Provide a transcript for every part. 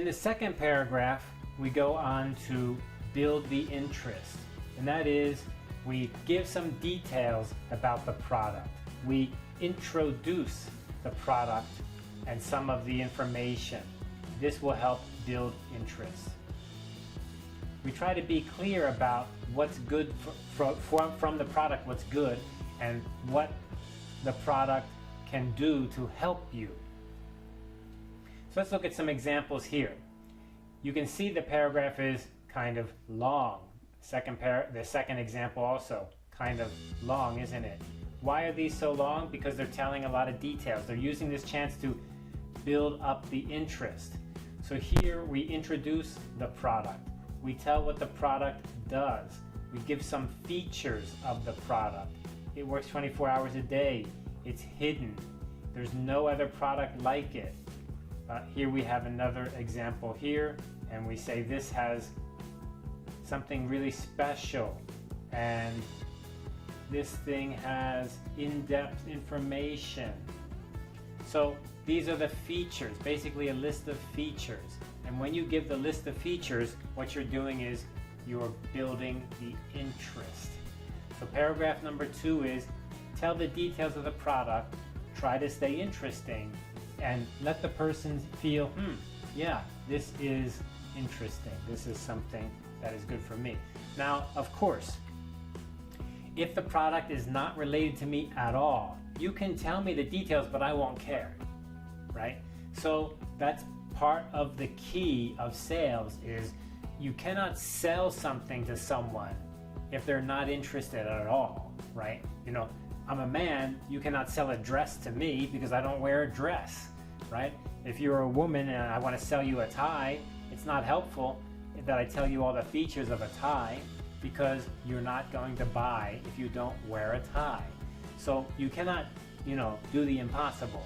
In the second paragraph, we go on to build the interest. And that is, we give some details about the product. We introduce the product and some of the information. This will help build interest. We try to be clear about what's good from the product, what's good, and what the product can do to help you. So let's look at some examples here. You can see the paragraph is kind of long. The second example also kind of long, isn't it? Why are these so long? Because they're telling a lot of details. They're using this chance to build up the interest. So here we introduce the product. We tell what the product does. We give some features of the product. It works 24 hours a day. It's hidden. There's no other product like it. Here we have another example here, and we say this has something really special, and this thing has in-depth information. So these are the features, basically a list of features. And when you give the list of features, what you're doing is you're building the interest. So paragraph number 2 is tell the details of the product, try to stay interesting, and let the person feel, yeah, this is interesting. This is something that is good for me. Now, of course, if the product is not related to me at all, you can tell me the details, but I won't care, right? So that's part of the key of sales is you cannot sell something to someone if they're not interested at all, right? You know, I'm a man, you cannot sell a dress to me because I don't wear a dress, right? If you're a woman and I want to sell you a tie, it's not helpful that I tell you all the features of a tie because you're not going to buy if you don't wear a tie. So you cannot, do the impossible.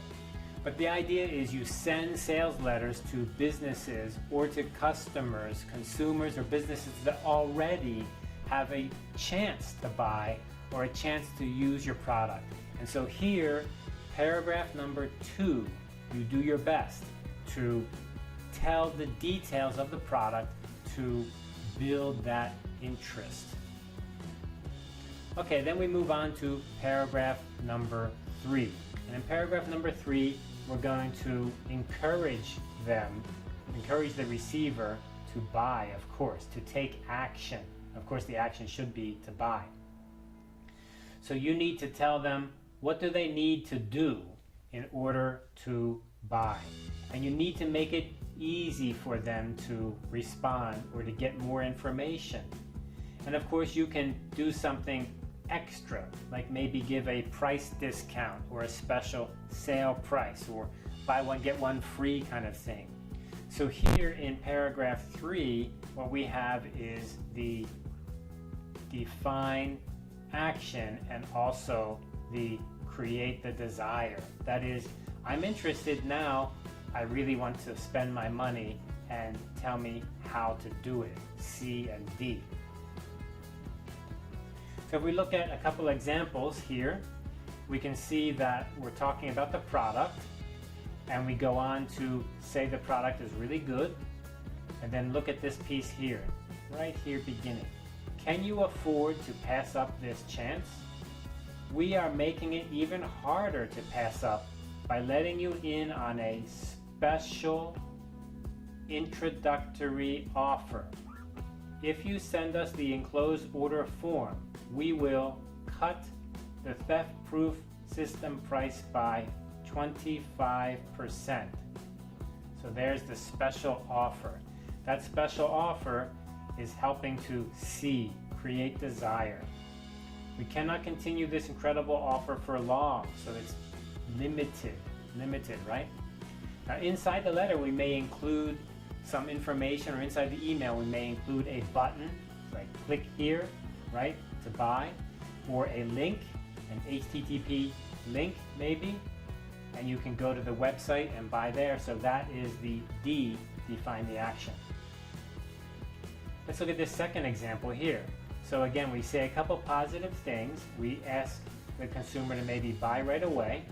But the idea is you send sales letters to businesses or to customers, consumers or businesses that already have a chance to buy or a chance to use your product. And so here, paragraph number 2, you do your best to tell the details of the product to build that interest. Okay, then we move on to paragraph number 3. And in paragraph number 3, we're going to encourage the receiver to buy, of course, to take action. Of course, the action should be to buy. So you need to tell them what do they need to do in order to buy. And you need to make it easy for them to respond or to get more information. And of course, you can do something extra, like maybe give a price discount or a special sale price or buy one get one free kind of thing. So here in paragraph 3, what we have is the define action and also the create the desire. That is, I'm interested now, I really want to spend my money, and tell me how to do it, C and D. So if we look at a couple examples here, we can see that we're talking about the product, and we go on to say the product is really good, and then look at this piece here, right here beginning. Can you afford to pass up this chance? We are making it even harder to pass up by letting you in on a special introductory offer. If you send us the enclosed order form, we will cut the theft-proof system price by 25%. So there's the special offer. That special offer is helping to create desire. We cannot continue this incredible offer for long, so it's limited, right? Now inside the letter we may include some information, or inside the email we may include a button, like click here, right, to buy, or a link, an HTTP link maybe, and you can go to the website and buy there. So that is the D, define the action. Let's look at this second example here. So again, we say a couple positive things. We ask the consumer to maybe buy right away.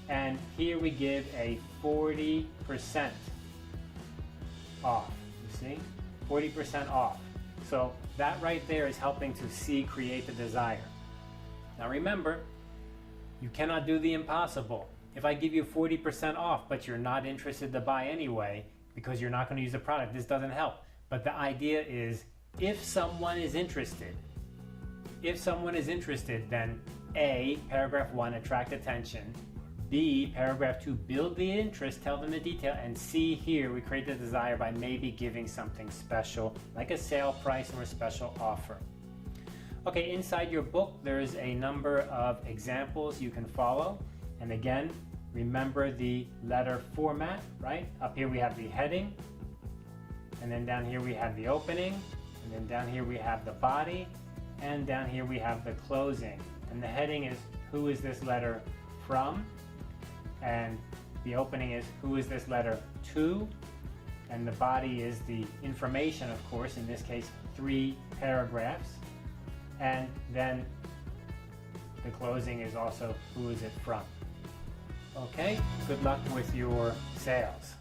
And here we give a 40% off. You see? 40% off. So that right there is helping to create the desire. Now remember, you cannot do the impossible. If I give you 40% off, but you're not interested to buy anyway, because you're not going to use the product, this doesn't help. But the idea is, if someone is interested, then A, paragraph 1, attract attention. B, paragraph 2, build the interest, tell them the detail. And C, here, we create the desire by maybe giving something special, like a sale price or a special offer. Okay, inside your book, there's a number of examples you can follow. And again, remember the letter format, right? Up here we have the heading, and then down here we have the opening, and then down here we have the body, and down here we have the closing. And the heading is, who is this letter from? And the opening is, who is this letter to? And the body is the information, of course, in this case, 3 paragraphs. And then the closing is also, who is it from? Okay, good luck with your sales.